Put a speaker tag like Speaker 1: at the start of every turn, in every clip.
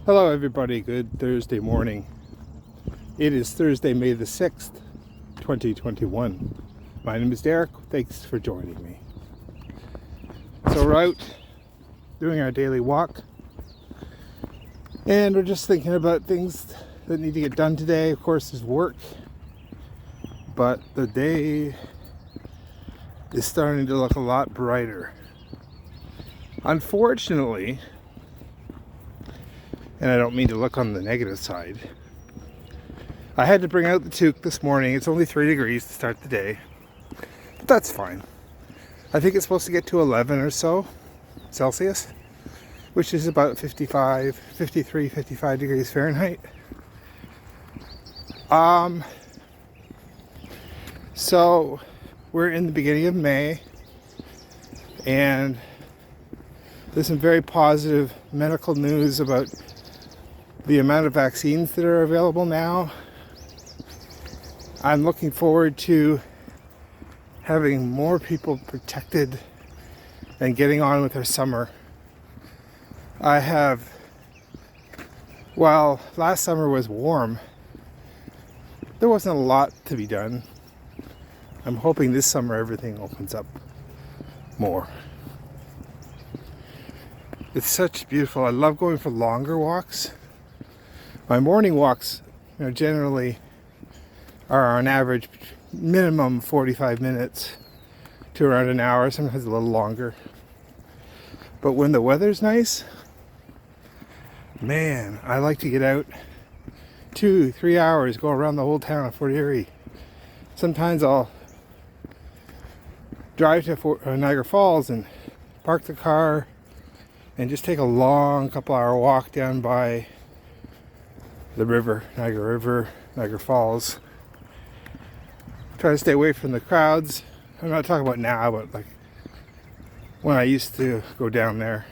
Speaker 1: Hello everybody, good Thursday morning. It is Thursday, May the 6th, 2021. My name is Derek, thanks for joining me. So we're out doing our daily walk and we're just thinking about things that need to get done today. Of course there's work, but the day is starting to look a lot brighter. Unfortunately, and I don't mean to look on the negative side, I had to bring out the toque this morning. It's only 3 degrees to start the day, but that's fine. I think it's supposed to get to 11 or so Celsius, which is about 55 degrees Fahrenheit. So we're in the beginning of May, and there's some very positive medical news about the amount of vaccines that are available now. I'm looking forward to having more people protected and getting on with their summer. While last summer was warm, there wasn't a lot to be done. I'm hoping this summer everything opens up more. It's such beautiful. I love going for longer walks. My morning walks, generally are on average minimum 45 minutes to around an hour, sometimes a little longer. But when the weather's nice, man, I like to get out 2-3 hours, go around the whole town of Fort Erie. Sometimes I'll drive to Niagara Falls and park the car and just take a long couple-hour walk down by the river, Niagara Falls. Try to stay away from the crowds. I'm not talking about now, but like when I used to go down there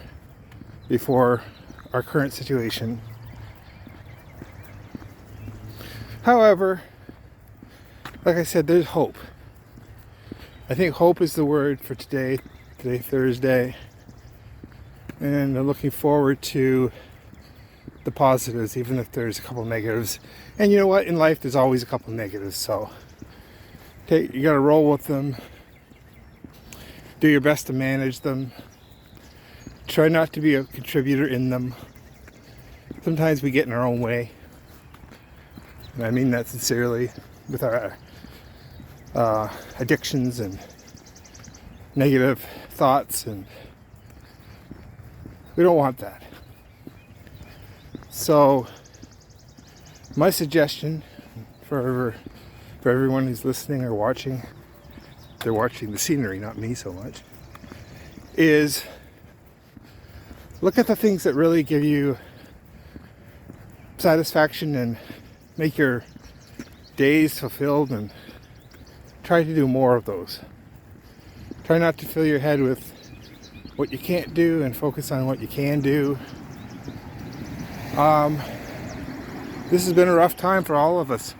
Speaker 1: before our current situation. However, like I said, there's hope. I think hope is the word for today, Thursday. And I'm looking forward to the positives, even if there's a couple negatives. And you know what? In life, there's always a couple negatives. So you got to roll with them. Do your best to manage them. Try not to be a contributor in them. Sometimes we get in our own way. And I mean that sincerely, with our addictions and negative thoughts, and we don't want that. So my suggestion for everyone who's listening or watching, they're watching the scenery, not me so much, is look at the things that really give you satisfaction and make your days fulfilled, and try to do more of those. Try not to fill your head with what you can't do and focus on what you can do. This has been a rough time for all of us.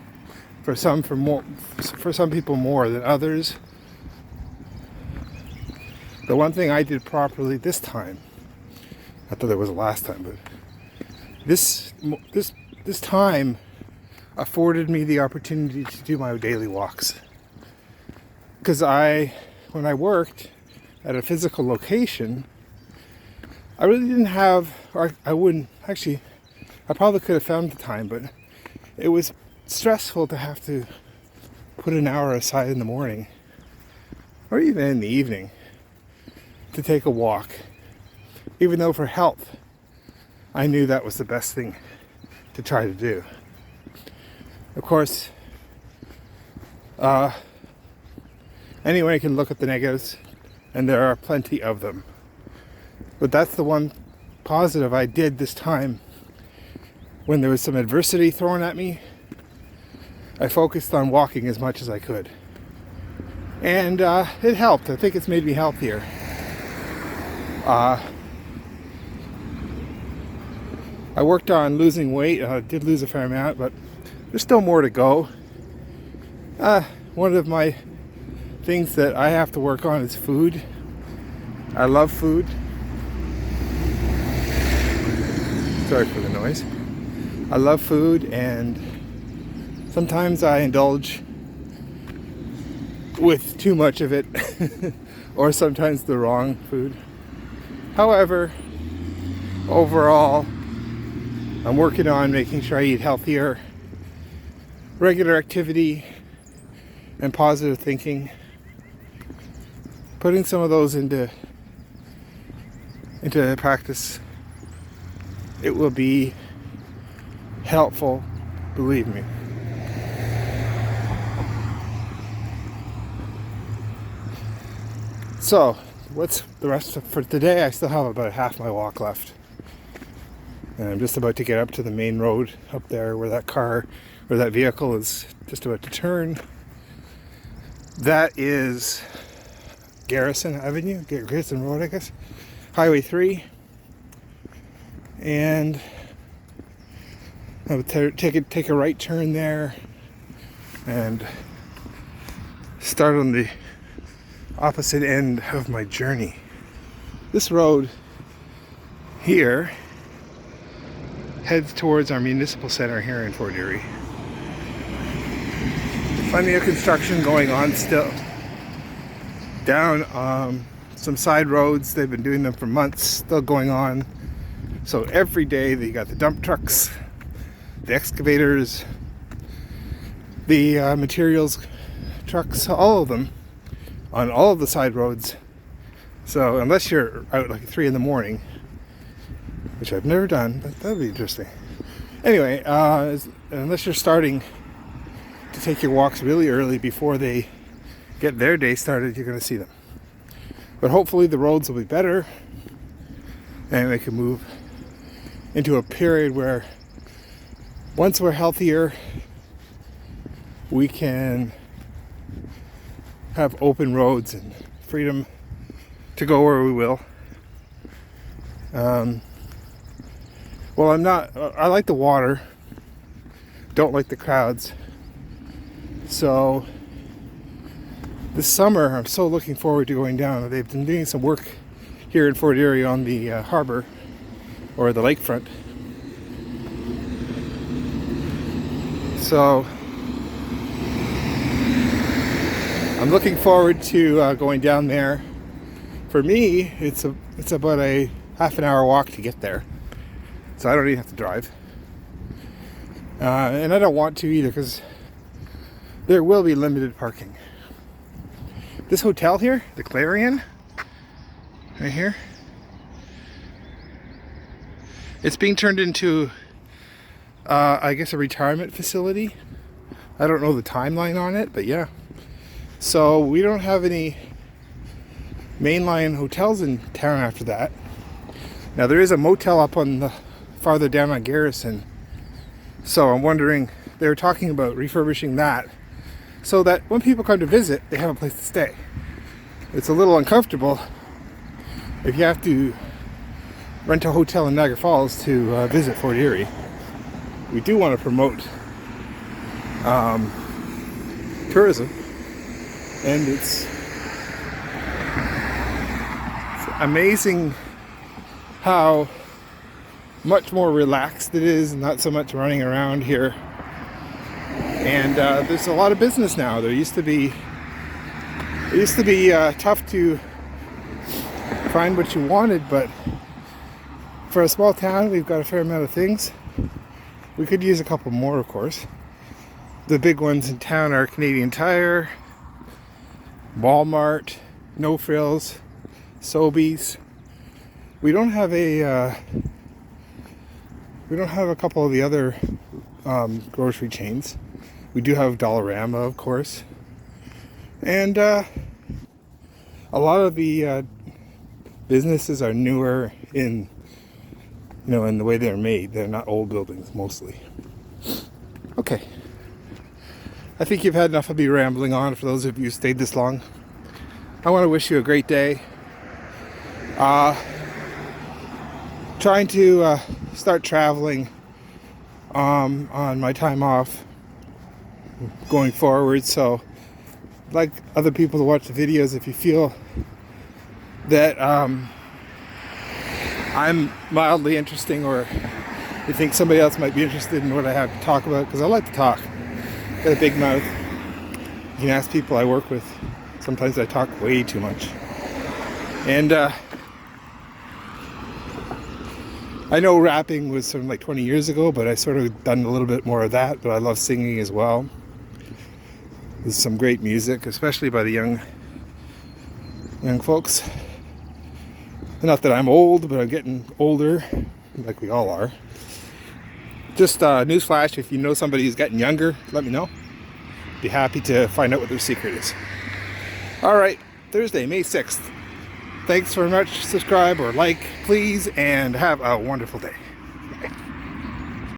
Speaker 1: For some people more than others. The one thing I did properly this time, not that there was a last time, but this time afforded me the opportunity to do my daily walks. Because when I worked at a physical location, I really didn't have, or I wouldn't, actually, I probably could have found the time, but it was stressful to have to put an hour aside in the morning, or even in the evening, to take a walk. Even though for health, I knew that was the best thing to try to do. Of course, anyone can look at the negatives, and there are plenty of them. But that's the one positive I did this time. When there was some adversity thrown at me, I focused on walking as much as I could. And it helped. I think it's made me healthier. I worked on losing weight. I did lose a fair amount, but there's still more to go. One of my things that I have to work on is food. I love food. Sorry for the noise. I love food, and sometimes I indulge with too much of it, or sometimes the wrong food. However, overall, I'm working on making sure I eat healthier, regular activity, and positive thinking. Putting some of those into practice, it will be helpful, believe me. So, what's the rest for today? I still have about half my walk left. And I'm just about to get up to the main road up there where that vehicle is just about to turn. That is Garrison Avenue, Garrison Road, I guess. Highway 3. And I would take a right turn there and start on the opposite end of my journey. This road here heads towards our municipal center here in Fort Erie. Plenty of construction going on still. Down some side roads, they've been doing them for months, still going on. So every day they got the dump trucks, the excavators, the materials trucks, all of them on all of the side roads. So unless you're out like 3 in the morning, which I've never done, but that'll be interesting. Anyway, unless you're starting to take your walks really early before they get their day started, you're going to see them. But hopefully the roads will be better and they can move into a period where once we're healthier, we can have open roads and freedom to go where we will. Well, I like the water, don't like the crowds. So this summer, I'm so looking forward to going down. They've been doing some work here in Fort Erie on the harbor, or the lakefront. So I'm looking forward to going down there. For me, it's about a half an hour walk to get there, so I don't even have to drive. And I don't want to either, because there will be limited parking. This hotel here, the Clarion, right here, it's being turned into, I guess, a retirement facility. I don't know the timeline on it, but yeah. So we don't have any mainline hotels in town after that. Now there is a motel up on the farther down on Garrison. So I'm wondering, they were talking about refurbishing that so that when people come to visit, they have a place to stay. It's a little uncomfortable if you have to rent a hotel in Niagara Falls to visit Fort Erie. We do want to promote tourism, and it's amazing how much more relaxed it is, not so much running around here. And there's a lot of business now. It used to be tough to find what you wanted, but for a small town, we've got a fair amount of things. We could use a couple more, of course. The big ones in town are Canadian Tire, Walmart, No Frills, Sobeys. We don't have a couple of the other grocery chains. We do have Dollarama, of course, and a lot of the businesses are newer in the way they're made. They're not old buildings mostly. Okay, I think you've had enough of me rambling on. For those of you who stayed this long, I want to wish you a great day. Trying to start traveling on my time off going forward. So, like other people to watch the videos, if you feel that I'm mildly interesting or you think somebody else might be interested in what I have to talk about, because I like to talk. Got a big mouth. You can ask people I work with. Sometimes I talk way too much. And I know rapping was from like 20 years ago, but I sort of done a little bit more of that. But I love singing as well. There's some great music, especially by the young folks. Not that I'm old, but I'm getting older, like we all are. Just newsflash, if you know somebody who's getting younger, let me know. Be happy to find out what their secret is. All right, Thursday, May 6th. Thanks very much. Subscribe or like, please, and have a wonderful day.